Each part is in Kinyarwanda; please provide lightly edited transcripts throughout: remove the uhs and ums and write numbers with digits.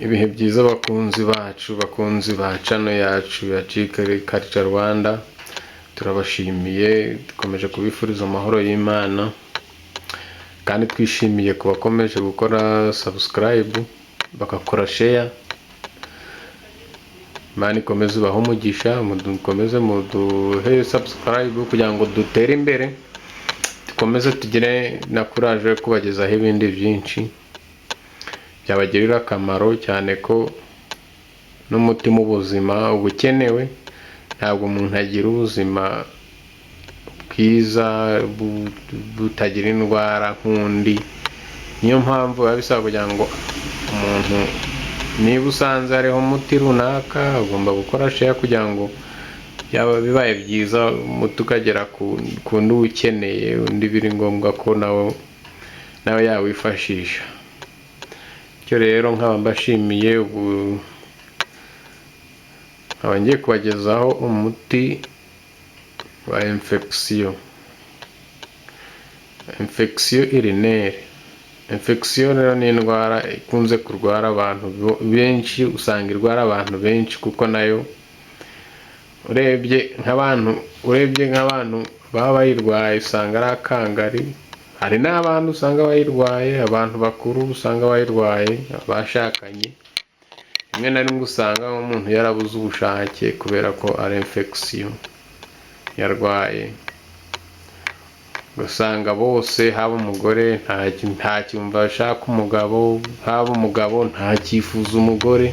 Ibihe byiza bakunzi bacu, bakunzi ba channel yacu ya Chikari Culture Rwanda, turabashimiye, dukomeje kubifuriza amahoro y'Imana, kandi twishimiye ku bakomeje gukora subscribe, bagakora share. Imana ikomeze ubahe umugisha, mukomeze muduhe subscribe kugira ngo dutere imbere, dukomeze tugire na courage yo kubagezaho ibindi byinshi byabagirira akamaro, cyane ko n'umutima ubuzima ubukenewe. Ntabwo umuntu agira ubuzima bwiza butagira indwara nk'undi. Niyo mpamvu biba bisaba kugira ngo umuntu, niba usanze hariho umuti runaka, ugomba gukora share kugira ngo byaba bibaye byiza umuti ukagera ku ndi ukeneye, undi biri ngombwa ko nawe yawifashisha. Icyo rero nkaba mbashimiye, ubu nkaba ngiye kubagezaho umuti wa infection urinaire. Infection rero ni indwara ikunze kurwara abantu benshi, usanga irwara abantu benshi, kuko nayo urebye nk'abantu baba bayirwaye usanga ari akangari. Hari n'abantu usanga bayirwaye, abantu bakuru usanga bayirwaye, abashakanye. Rimwe na rimwe usanga umuntu yarabuze ubushake kubera ko ari infection yarwaye. Ugasanga bose, haba umugore ntacyumva ashaka umugabo, haba umugabo ntakifuza umugore.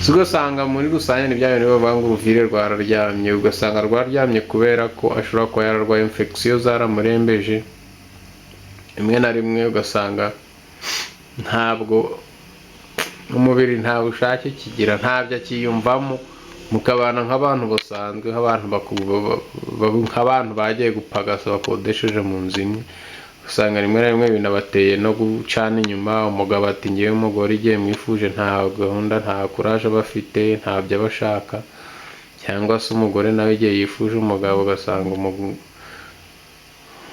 Ugasanga muri rusange ni bya bintu bavuga ngo uruvire rwararyamye. Ugasanga rwararyamye kubera ko ashobora kuba yararwaye infection zaramurembeje. Rimwe na rimwe ugasanga ntabwo umubiri nta bushake kigira, ntabyo akiyumvamo. Mukabana nk'abantu basanzwe, nk'abantu bagiye gupagasa bakodesheje mu nzu imwe. Usanga rimwe na rimwe binabateye no gucana inyuma. Umugabo ati ngewe umugore igihe mwifuje nta gahunda, nta courage bafite, ntabyo abashaka. Cyangwa se umugore nawe igihe yifuje umugabo, ugasanga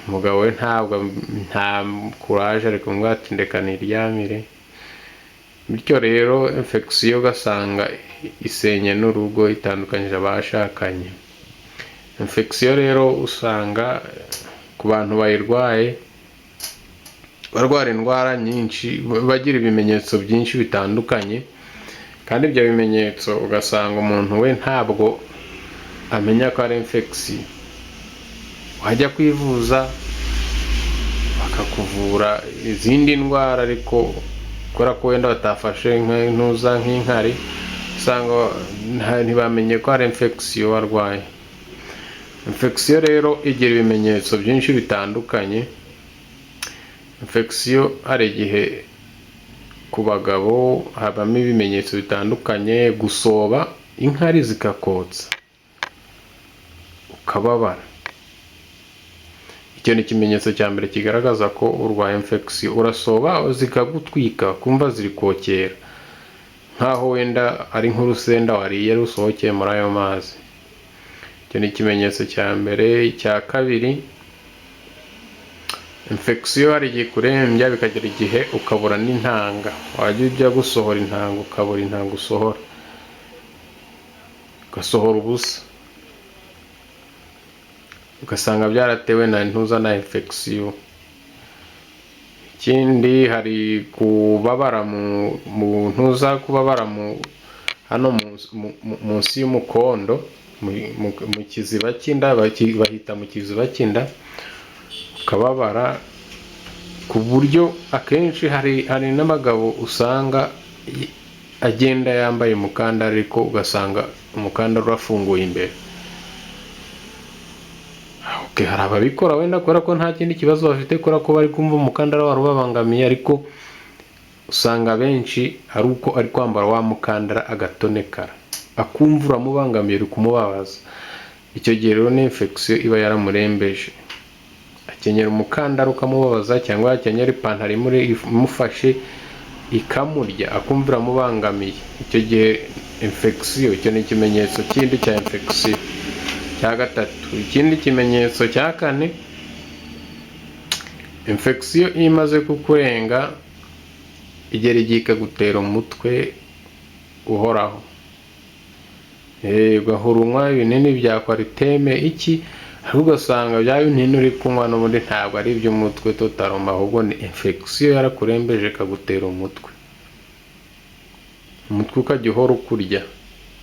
umugabo we nta courage, ariko ngo ati ndeka niryamire. Bityo rero infection ugasanga isenye n'urugo, itandukanyije abashakanye. Infection rero usanga ku bantu bayirwaye barwara indwara nyinshi, bagira ibimenyetso byinshi bitandukanye, kandi ibyo bimenyetso ugasanga umuntu we ntabwo amenya ko ari infection. Wajya kwivuza bakakuvura izindi ndwara, ariko kubera ko wenda batafashe nk'inkari, usanga ntibamenye ko ari infection warwaye. Infection rero igira ibimenyetso byinshi bitandukanye. Infection hari igihe ku bagabo habamo ibimenyetso bitandukanye: gusoba, inkari zikakotsa, ukababara. Icyo ni ikimenyetso cya mbere kigaragaza ko urwaye infection. Urasoba zikagutwika, kumva ziri kokera, nkaho wenda ari nk'urusenda wariye rusohokeye muri ayo mazi. Icyo ni ikimenyetso cya mbere. Icya kabiri, infection hari igihe kurembya, bikagera igihe ukabura n'intanga. Wajya ujya gusohora intanga ukabura intanga usohora, ugasohora ubusa, ugasanga byaratewe na infection. Ikindi, hari kubabara kubabara hano munsi y'umukondo, mu kiziba cy'inda, bahita mu kiziba cy'inda, ukababara ku buryo akenshi hari n'abagabo usanga agenda yambaye umukandara, ariko ugasanga umukandara urafunguye imbere. Hari ababikora wenda kubera ko nta kindi kibazo bafite, kubera ko bari kumva umukandara wari ubabangamiye, ariko usanga benshi ari uko ari kwambara wa mukandara agatonekara, akumva uramubangamiye, uri kumubabaza. Icyo gihe rero ni infection iba yaramurembeje. Akenyera umukandara ukamubabaza, cyangwa akenyera ipantaro imufashe ikamurya, akumva uramubangamiye. Icyo gihe infection, icyo ni ikimenyetso kindi cya infection. Cya gatatu, ikindi kimenyetso cya kane, infection imaze kukurenga igera igihe ikagutera umutwe uhoraho, ugahora unywa ibinini bya kwariteme iki, ahubwo ugasanga bya binini uri kunywa n'ubundi ntabwo ari iby'umutwe totaloma, ahubwo ni infection yarakurembeje ikagutera umutwe ukajya uhora ukurya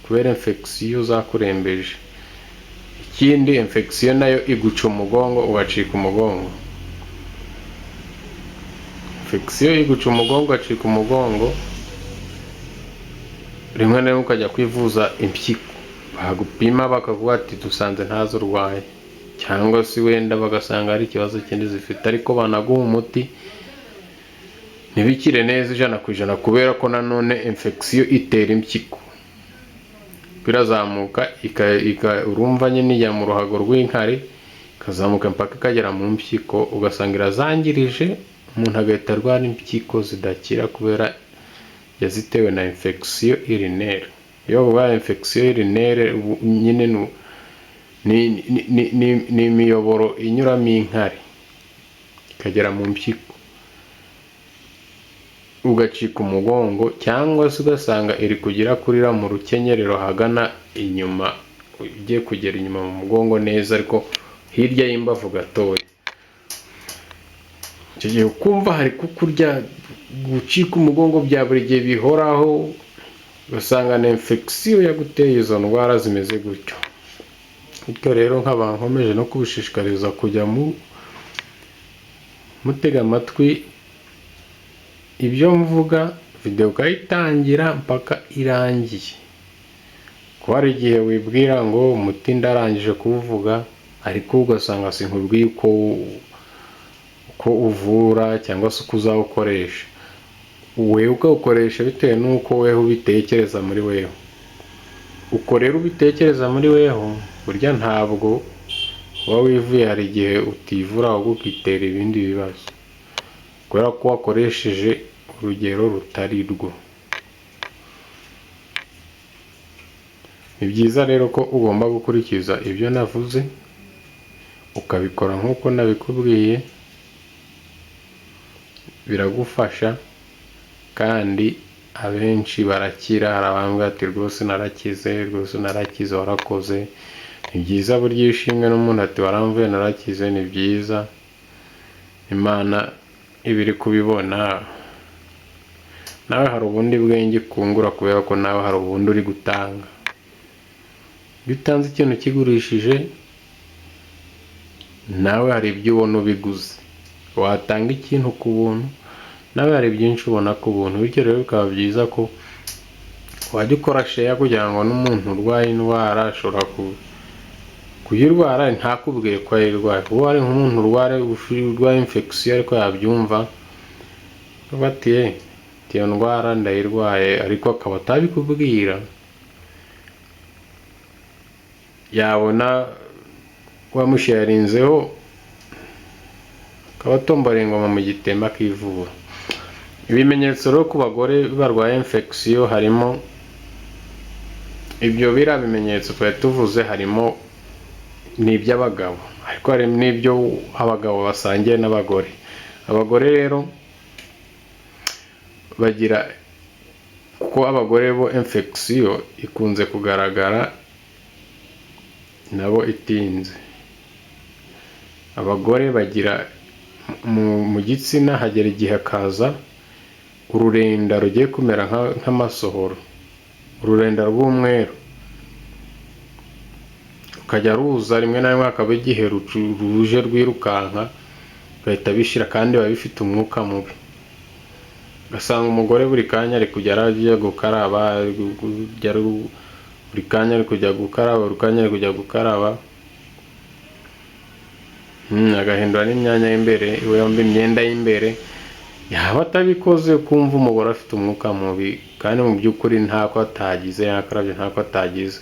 kubera infection zakurembeje. Ikindi infection nayo iguca umugongo ugacika umugongo, infection iguca umugongo ugacika umugongo, rimwe na rimwe ukajya kwivuza impyiko, bagupima bakavuga ati dusanze ntazo urwaye, cyangwa se wenda bagasanga hari ikibazo kindi zifite, ariko banaguha umuti ntibikire neza 100% kubera ko nanone infection itera impyiko, birazamuka urumva nyine ijya mu ruhago rw'inkari, ikazamuka mpaka ikagera mu mpyiko, ugasanga irazangirije, umuntu agahita arwara impyiko zidakira kubera yazitewe na infection urinaire. Iyo bavuga infection urinaire nyine ni imiyoboro inyuramo inkari ikagera mu mpyiko, ugacika umugongo, cyangwa se ugasanga iri kugira kurira mu rukenyerero hagana inyuma, ugiye kugera inyuma mu mugongo neza ariko hirya y'imbavu gatoya. Icyo gihe ukumva hari kukurya, gucika umugongo bya buri gihe bihoraho, ugasanga na infection yaguteye izo ndwara zimeze gutyo. Bityo rero nk'abantu nkomeje no kubishishikariza kujya mutega amatwi ibyo mvuga, video ukayitangira mpaka irangiye, ko hari igihe wibwira ngo umuti ndarangije kuwuvuga ariko ugasanga sinkubwiye uko uvura cyangwa se uko uzawukoresha. Wewe ukawukoresha bitewe n'uko weho ubitekereza muri weho. Uko rero ubitekereza muri weho, burya ntabwo uba wivuye, hari igihe utivura ahubwo ukitera ibindi bibazo kubera ko wakoresheje urugero rutari rwo. Ni byiza rero ko ugomba gukurikiza ibyo navuze, ukabikora nk'uko nabikubwiye, biragufasha kandi abenshi barakira. Hari abambwira ati rwose narakize, warakoze. Ni byiza burya iyo ushimwe n'umuntu ati waramvuye narakize, ni byiza, Imana ibiri kubibona. Nawe hari ubundi bwenge kungura kubera ko nawe hari ubundi uri gutanga. Iyo utanze ikintu kigurishije, nawe hari ibyo ubona ubiguze. Watanga ikintu ku buntu, nawe hari byinshi ubona ku buntu. Bityo rero bikaba byiza ko wajya ukora share kugira ngo n'umuntu urwaye indwara ashobora kuyirwara ntakubwire ko ayirwaye. Uwo ari nk'umuntu urwaye infection ariko yabyumva bati iyo ndwara ndayirwaye, ariko akaba atabikubwira, yabona wamusharinzeho akaba atombora ingoma mu gitemba akivura. Ibimenyetso rero ku bagore barwaye infection harimo ibyo bimenyetso twari tuvuze, harimo n'iby'abagabo ariko hari n'ibyo abagabo basangiye n'abagore. Abagore rero bagira, kuko abagore bo infection ikunze kugaragara nabo itinze. Abagore bagira mu gitsina hagera igihe hakaza ururenda rugiye kumera nk'amasohoro, ururenda rw'umweru ukajya ruza rimwe na rimwe, akaba igihe ruje rwirukanka ugahita bishira, kandi biba bifite umwuka mubi. Ugasanga umugore buri kanya ari kujya ajya gukaraba, buri kanya ari kujya gukaraba, agahindura n'imyanya y'imbere, yombi imyenda y'imbere. Yaba atabikoze ukumva umugore afite umwuka mubi, kandi mu by'ukuri ntako atagize, yakarabye ntako atagize.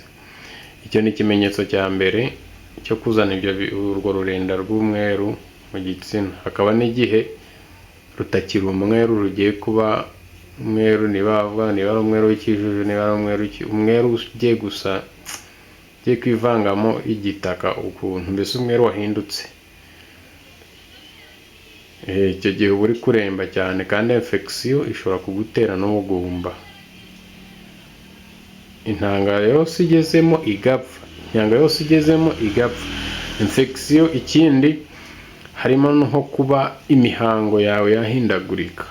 Icyo ni ikimenyetso cya mbere cyo kuzana urwo rurenda rw'umweru mu gitsina. Hakaba n'igihe rutakiri umweru, rugiye kuba umweru, niba ari umweru w'ikijuju, niba ari umweru ugiye gusa, ugiye kwivangamo igitaka ukuntu, mbese umweru wahindutse. icyo gihe uba uri kuremba cyane, kandi infection ishobora kugutera n'ubugumba. Intanga yose igezemo igapfa, infection. Ikindi harimo nko kuba imihango yawe yahindagurika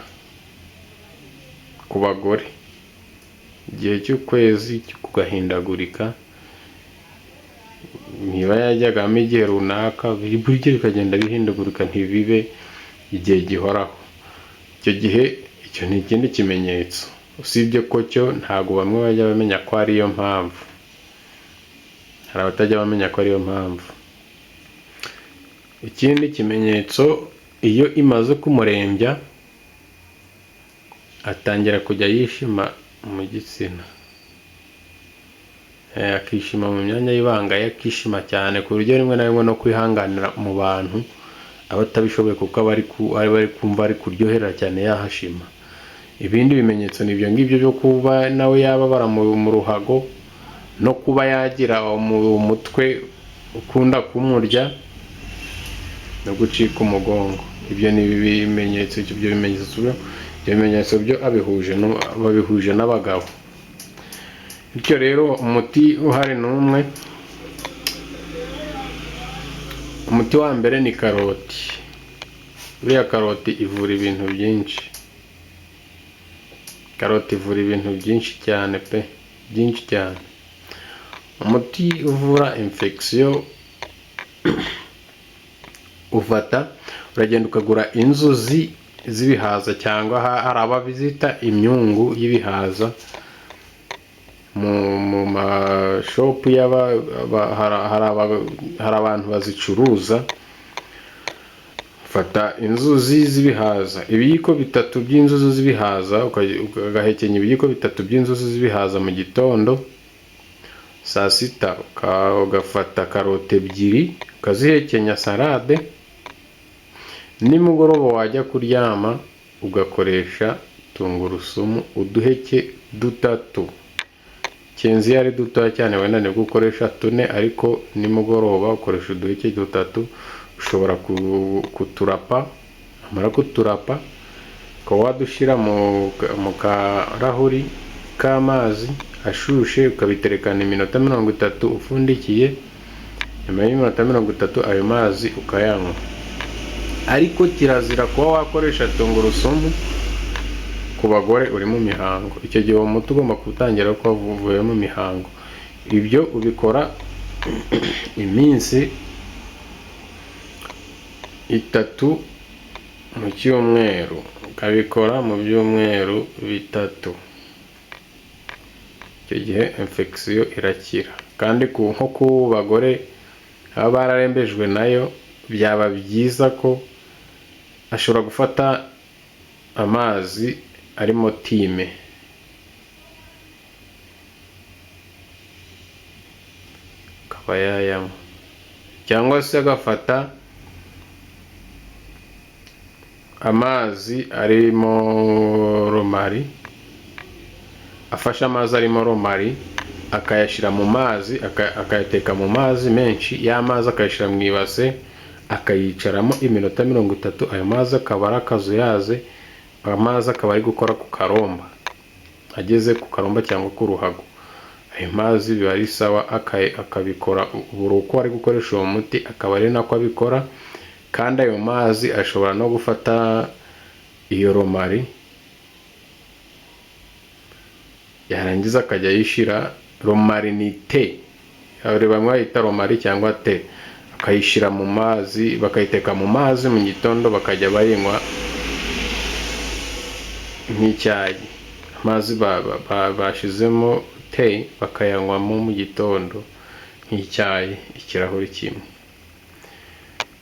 ku bagore, igihe cy'ukwezi kugahindagurika, niba yajyagamo igihe runaka buri gihe bikagenda bihindagurika, ntibibe igihe gihoraho. Icyo gihe icyo ni ikindi kimenyetso, usibye ko cyo ntabwo bamwe bajya bamenya ko ariyo mpamvu, hari abatajya bamenya ko ariyo mpamvu. Ikindi kimenyetso, iyo imaze kumurembya atangira kujya yishima mu gitsina, akishima mu myanya y'ibanga, akishima cyane ku buryo rimwe na rimwe no kwihanganira mu bantu aba atabishoboye, kuko aba ari kumva ari kuryohera cyane yahashima. Ibindi bimenyetso ni ibyo ngibyo byo kuba nawe yababara mu ruhago, no kuba yagira umutwe ukunda kumurya, no gucika umugongo. Ibyo ni ibimenyetso, ibyo bimenyetso byo babihuje n'abagabo. Bityo rero umuti uhari n'umwe. Umuti wa mbere ni karoti. Buriya karoti ivura ibintu byinshi. Karoti ivura ibintu byinshi cyane pe, byinshi cyane. Umuti uvura infection uragenda ukagura inzuzi z'ibihaza, cyangwa hari ababizita imyungu y'ibihaza mu mashopu hari abantu bazicuruza. Fata inzuzi z'ibihaza, ibiyiko 3 by'inzuzi z'ibihaza, ugahekenya ibiyiko 3 by'inzuzi z'ibihaza mu gitondo. Saa sita ugafata karoti 2 ukazihekenya salade. Nimugoroba wajya kuryama ugakoresha tungurusumu uduheke 3. Kenzi yari dutoya cyane, wenda nibwo ukoresha 4, ariko nimugoroba ukoresha uduheke 3. Ushobora kuturapa, amara kuturapa ukaba wadushyira mu karahuri k'amazi ashushe, ukabiterekana iminota 30 ufundikiye. Nyuma y'iminota 30 ayo mazi ukayanywa. Ariko kirazira kuba wakoresha tungurusumu ku bagore uri mu mihango. Icyo gihe uwo muti ugomba kutangira ko wavuye mu mihango. Ibyo ubikora iminsi 3 mu cyumweru, ukabikora mu byumweru 3. Icyo gihe infection irakira. Kandi nko ku bagore baba bararembejwe nayo, byaba byiza ko ashobora gufata amazi arimo time, akaba yayanywa, cyangwa se agafata amazi arimo romari, afashe amazi arimo romari akayashyira mu mazi, akayateka mu mazi menshi, y'amazi akayashyira mu ibase, akayicaramo iminota 30. Ayo mazi akaba ari akazuyaze, amazi akaba ari gukora ku karomba, ageze ku karomba cyangwa ku ruhago. Ayo mazi biba ari sawa, akabikora buri uko ari gukoresha uwo muti, akaba ari nako abikora. Kandi ayo mazi ashobora no gufata iyo romari, yarangiza akajya yishyira romari ni te, bamwe bayita romari cyangwa te, akayishyira mu mazi, bakayiteka mu mazi mu gitondo, bakajya bayinywa nk'icyayi. Amazi bashizemo te bakayanywamo mu gitondo nk'icyayi, ikirahuri kimwe.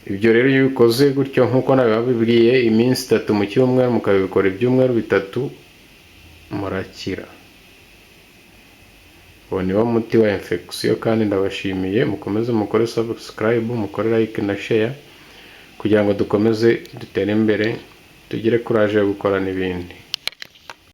Ibyo rero iyo ubikoze gutyo nk'uko nabibabwiye, iminsi 3 mu cyumweru, mukabikora ibyumweru 3, murakira. Uwo ni wo muti wa infection. Kandi ndabashimiye, mukomeze mukore subscribe, mukore like na share, kugira ngo dukomeze dutere imbere, tugire courage yo gukora n'ibindi.